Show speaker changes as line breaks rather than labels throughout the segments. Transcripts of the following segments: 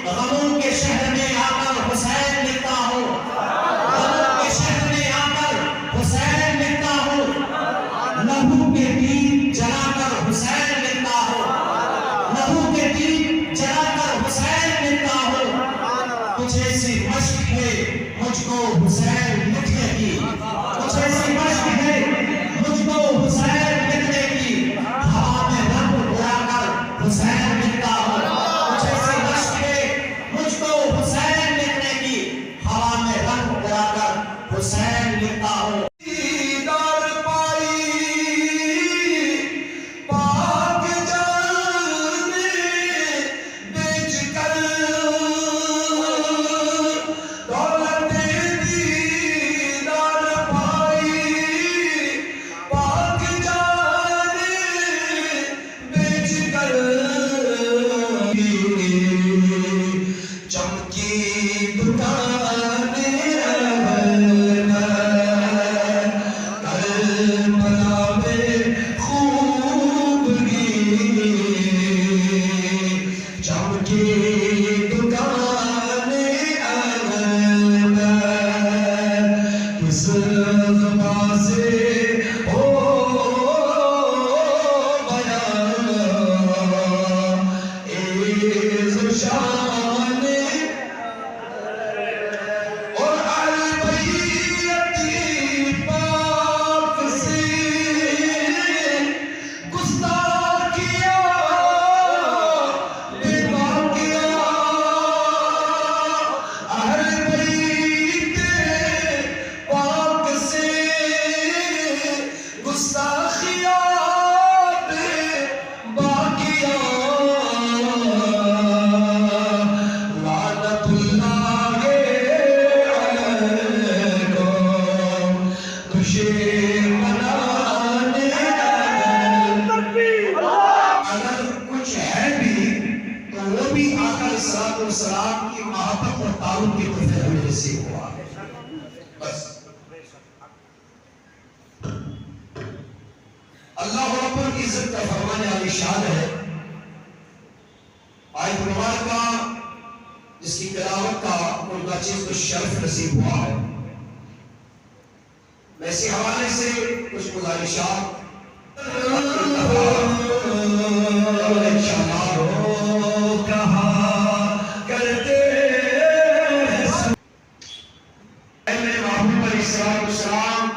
गमों के शहर में आकर हुसैन लिखता हूँ, गमों के शहर में आकर हुसैन लिखता हूँ, लहू के दीप जलाकर हुसैन लिखता हूँ, लहू के दीप जलाकर हुसैन लिखता हूँ। कुछ ऐसी मश्क है मुझको हुसैन लिखने की, कुछ ऐसी मश्क है मुझको हुसैन लिखने की, हवा में रंग उड़ाकर हुसैन लिखता हूँ। कुछ ऐसी मश्क है मुझको हुसैन लिखने की, हवा में रंग उड़ाकर हुसैन लिखता हूँ। सलाम की मोहब्बत और तारुफ की वजह से हुआ है। बस अल्लाह रब्बुल इज्जत का फरमान आलिशान है। आयत मुबारका जिसकी तिलावत का उनका चीज को शर्फ नसीब हुआ है। मैं इसी हवाले से कुछ गुजारिशात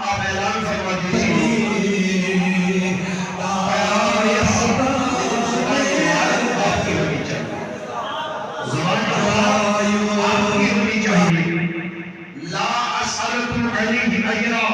आप ऐलान फरमा दीजिए। ला असअलुकुम अलैहि अजरा।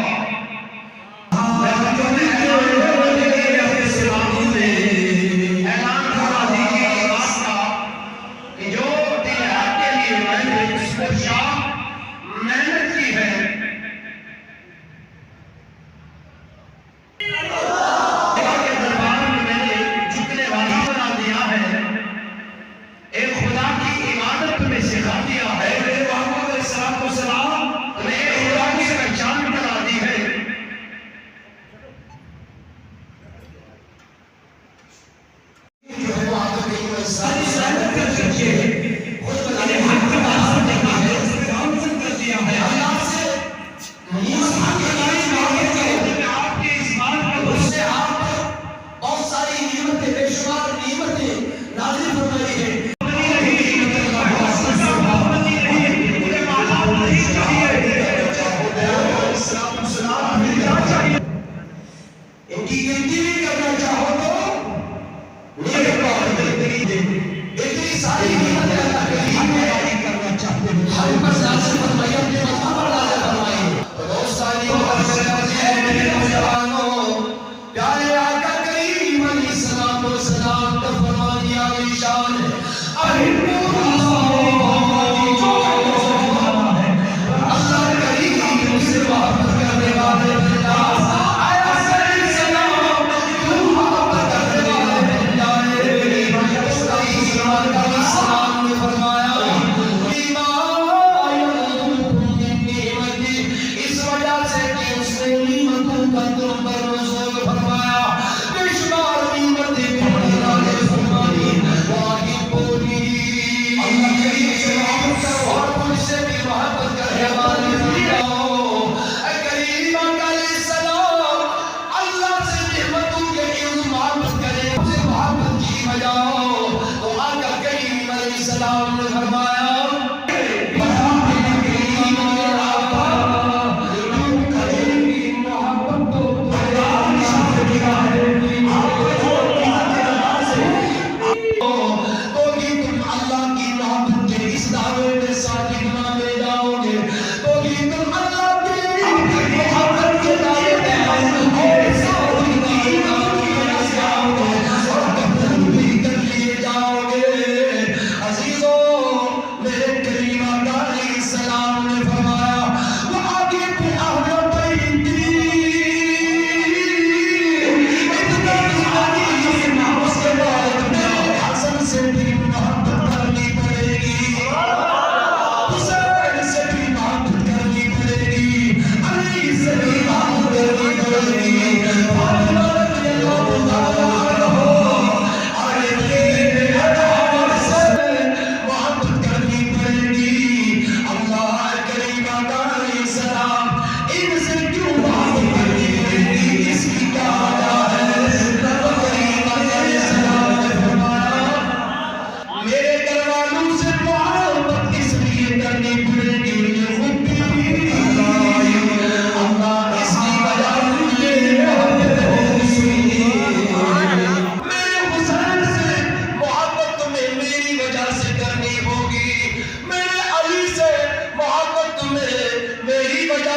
सलाम ने फरमाया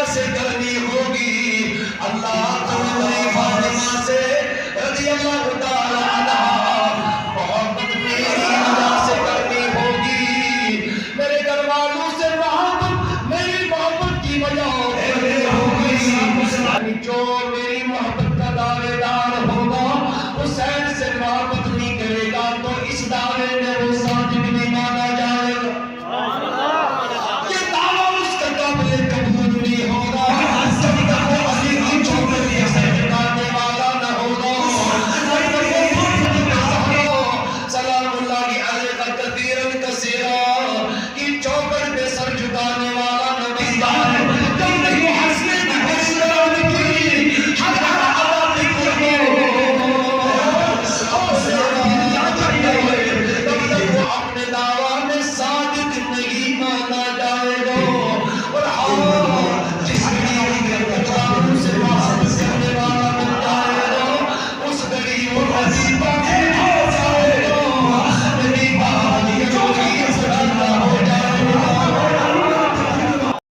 से करनी होगी। अल्लाह तुम्हें फातिमा से रज़ी अल्लाह